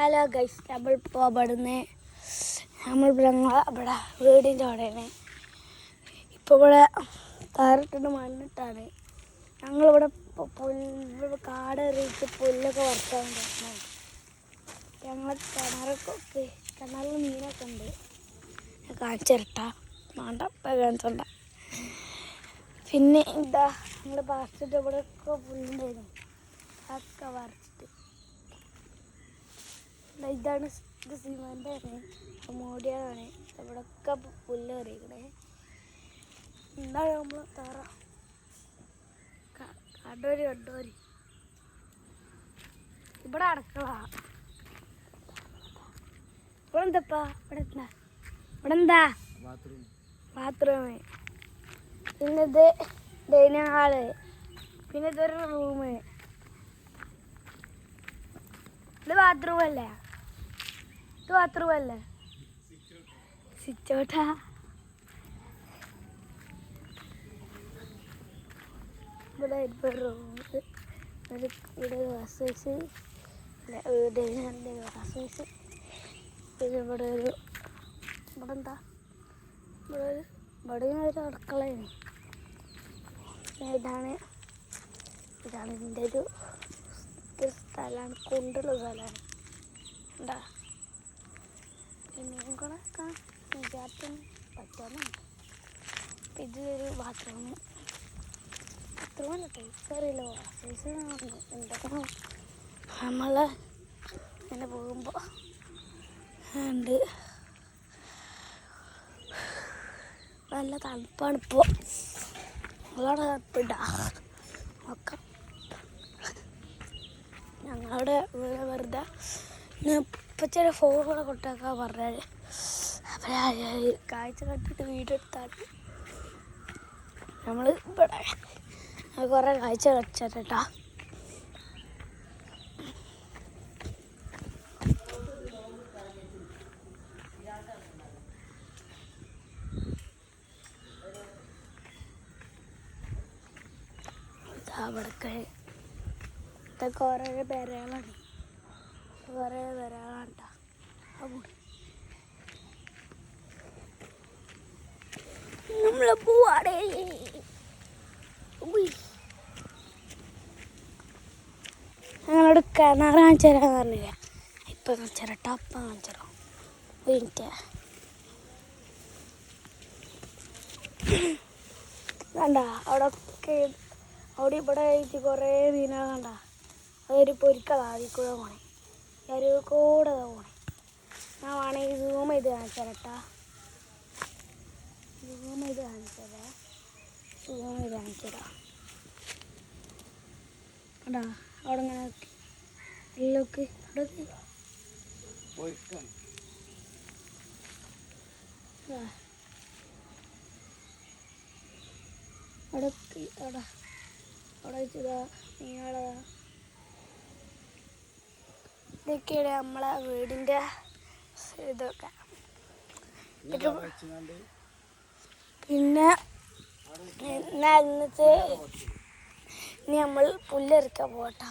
Hello guys, നമ്മളിപ്പോൾ ഇവിടുന്ന് ഇവിടെ വീടിൻ്റെ അവിടെയാണ്. ഇപ്പോൾ ഇവിടെ താറിട്ടിട്ട് മണ്ണിട്ടാണ്. ഞങ്ങളിവിടെ പുല്ല് കാടറിയിട്ട് പുല്ലൊക്കെ വറുക്കാൻ പറ്റുന്നത്. ഞങ്ങൾ കിണറിൽ മീനൊക്കെ ഉണ്ട്. കാണിച്ചിരട്ടാ വേണ്ട കാണിച്ചോണ്ട. പിന്നെ എന്താ ഞങ്ങൾ പറിച്ചിട്ട് ഇവിടെയൊക്കെ പുല്ലുണ്ടായിരുന്നു, അതൊക്കെ പറിച്ചിട്ട് ഇതാണ്. ഇത് സിമെൻ്റാണ്, മോടിയാണ്. ഇവിടെയൊക്കെ പുല്ല് കയറിയിരിക്കണേ. എന്താണ് നമ്മൾ തറ കണ്ടോരി ഇവിടെ അടക്കള. ഇവിടെ എന്താപ്പാ, ഇവിടെ എന്താ ബാത്റൂം. പിന്നെ ഇത് ഡൈനിങ് ഹാള്. പിന്നെ ഇതൊരു റൂമ്. ഇത് ബാത്റൂം അല്ലേ? ഇത് ബാത്റൂം അല്ലേ? സിറ്റൗട്ടാ. ഇവിടെ റൂം, ഇവിടെ വാസേഴ്സ്, വാസേഴ്സ്. പിന്നെ ഇവിടെ എന്താ, ഇവിടെ ഒരു അടുക്കളയാണ്. ഇതാണ് ഇതിൻ്റെ ഒരു സ്ഥലമാണ്, കുണ്ടുള്ള സ്ഥലമാണ്. എന്താ മീൻ കൂടെ വിചാരിച്ചാൽ പറ്റുന്നുണ്ട്. ഇതൊരു ബാത്റൂമല്ല, ടേക്കറിയില്ല. വാസേഴ്സ് എന്തൊക്കെ നമ്മൾ ഇങ്ങനെ പോകുമ്പോൾ ഉണ്ട്. നല്ല തണുപ്പാണ് ഇപ്പോൾ. ഞങ്ങളുടെ തണുപ്പിട്ടാ നോക്കാം. ഞങ്ങളുടെ വെറുതെ ഇപ്പം ചില ഫോണുകളെ കൊണ്ടൊക്കെ പറഞ്ഞാൽ അപ്പം കാഴ്ച കണ്ടിട്ട് വീഡിയോ എടുത്താണ്. നമ്മൾ ഇവിടെ കുറേ കാഴ്ച കളിച്ചിട്ടാ. അവിടൊക്കെ ഇതൊക്കെ ഓരോ പെരകളാണ്, കുറേ പെരകളാണ് കേട്ടോ. നമ്മൾ പോവാടേ. ഞങ്ങളോട് കിണർ കാണിച്ചു തരാന്ന് പറഞ്ഞില്ല. ഇപ്പം കാണിച്ചു തരാം, അപ്പം കാണിച്ചു തരാം. മിനിറ്റ് വേണ്ട. അവിടെ ഇവിടെ ആയിട്ട് കുറേ മീനുകൾ കണ്ട. അതൊരു പൊരിക്കതാണ്. അതിൽ കൂടെ പോണേ, ഒരു കൂടെ പോണേ. ഞാൻ വേണമെങ്കിൽ സൂം ചെയ്ത് കാണിച്ചു തരട്ടാ. സൂം ചെയ്ത് കാണിച്ചു തരാം. കണ്ടാ അവിടെ ഇങ്ങനെ എല്ലൊക്കെ അവിടെ വെച്ചതാ മീനുകളതാ. ഇതൊക്കെയാണ് നമ്മളെ വീടിൻ്റെ ഇതൊക്കെ. പിന്നെ ഇന്നത്തെ ഇനി നമ്മൾ പുല്ലരിക്കാൻ പോട്ടാ.